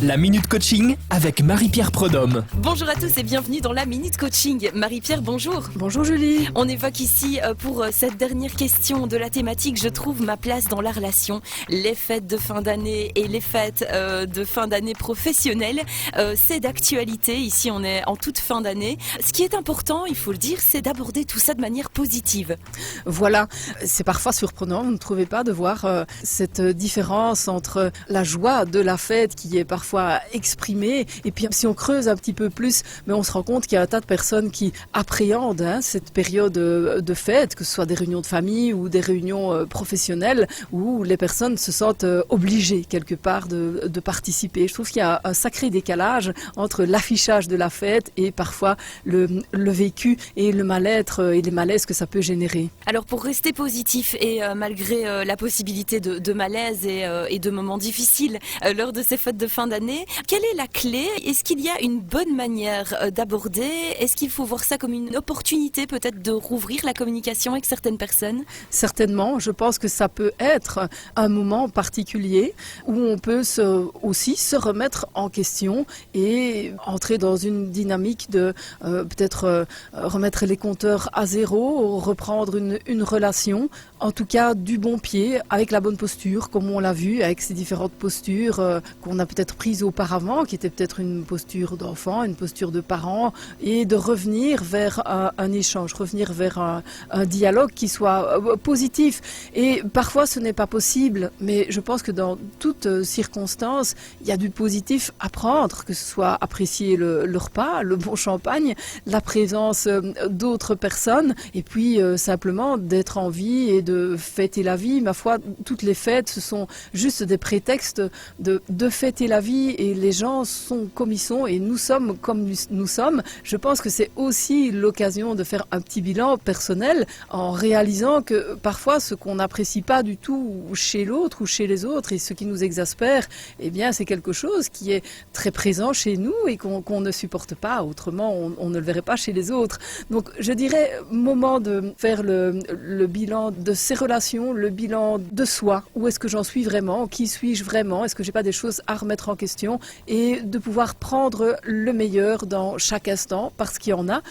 La Minute Coaching avec Marie-Pierre Prodhomme. Bonjour à tous et bienvenue dans la Minute Coaching. Marie-Pierre, bonjour. Bonjour Julie. On évoque ici pour cette dernière question de la thématique « Je trouve ma place dans la relation ». Les fêtes de fin d'année et les fêtes de fin d'année professionnelle, c'est d'actualité. Ici, on est en toute fin d'année. Ce qui est important, il faut le dire, c'est d'aborder tout ça de manière positive. Voilà, c'est parfois surprenant, vous ne trouvez pas, de voir cette différence entre la joie de la fête qui est parfois exprimée et puis si on creuse un petit peu plus, mais on se rend compte qu'il y a un tas de personnes qui appréhendent cette période de fête, que ce soit des réunions de famille ou des réunions professionnelles où les personnes se sentent obligées quelque part de participer. Je trouve qu'il y a un sacré décalage entre l'affichage de la fête et parfois le vécu et le mal-être et les malaises que ça peut générer. Alors pour rester positif et malgré la possibilité de malaise et de moments difficiles lors de ces fêtes de fin d'année, quelle est la clé? Est-ce qu'il y a une bonne manière d'aborder? Est-ce qu'il faut voir ça comme une opportunité peut-être de rouvrir la communication avec certaines personnes? Certainement, je pense que ça peut être un moment particulier où on peut aussi se remettre en question et entrer dans une dynamique de peut-être remettre les compteurs à zéro, reprendre une relation, en tout cas du bon pied, avec la bonne posture, comme on l'a vu, avec ces différentes postures qu'on a peut-être prises auparavant, qui étaient peut-être une posture d'enfant, une posture de parent, et de revenir vers un échange, revenir vers un dialogue qui soit positif. Et parfois ce n'est pas possible, mais je pense que dans toutes circonstances, il y a du positif à prendre, que ce soit apprécier le repas, le bon champagne, la présence d'autres personnes, et puis simplement d'être en vie et de fêter la vie. Ma foi, toutes les fêtes, ce sont juste des prétextes de fêter la vie, et les gens sont comme ils sont et nous sommes comme nous sommes. Je pense que c'est aussi l'occasion de faire un petit bilan personnel en réalisant que parfois ce qu'on n'apprécie pas du tout chez l'autre ou chez les autres et ce qui nous exaspère, eh bien c'est quelque chose qui est très présent chez nous et qu'on ne supporte pas, autrement on ne le verrait pas chez les autres. Donc je dirais moment de faire le bilan de ces relations, le bilan de soi. Où est-ce que j'en suis vraiment? Qui suis-je vraiment? Est-ce que j'ai pas des choses à remettre en question? Et de pouvoir prendre le meilleur dans chaque instant, parce qu'il y en a.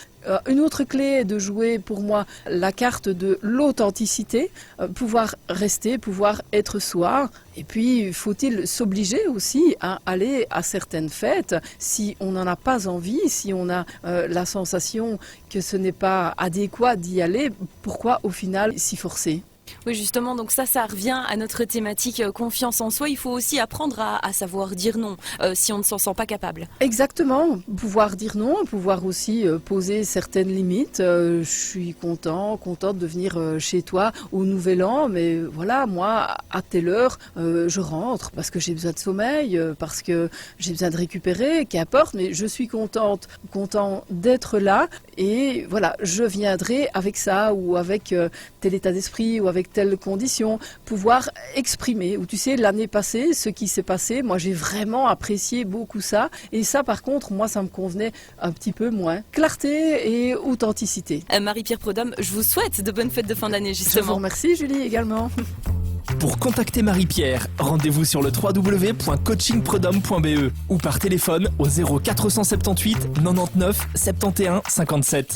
Une autre clé est de jouer pour moi la carte de l'authenticité, pouvoir rester, pouvoir être soi. Et puis, faut-il s'obliger aussi à aller à certaines fêtes si on n'en a pas envie, si on a la sensation que ce n'est pas adéquat d'y aller, pourquoi au final s'y forcer ? Oui, justement, donc ça revient à notre thématique confiance en soi. Il faut aussi apprendre à savoir dire non si on ne s'en sent pas capable. Exactement, pouvoir dire non, pouvoir aussi poser certaines limites. Je suis contente de venir chez toi au Nouvel An, mais voilà, moi, à telle heure, je rentre parce que j'ai besoin de sommeil, parce que j'ai besoin de récupérer, qu'importe, mais je suis content d'être là et voilà, je viendrai avec ça ou avec tel état d'esprit ou avec telles conditions, pouvoir exprimer. Ou tu sais, l'année passée, ce qui s'est passé, moi j'ai vraiment apprécié beaucoup ça. Et ça, par contre, moi, ça me convenait un petit peu moins. Clarté et authenticité. Marie-Pierre Prodhomme, je vous souhaite de bonnes fêtes de fin d'année, justement. Je vous remercie, Julie, également. Pour contacter Marie-Pierre, rendez-vous sur le www.coachingprudhomme.be ou par téléphone au 0478 99 71 57.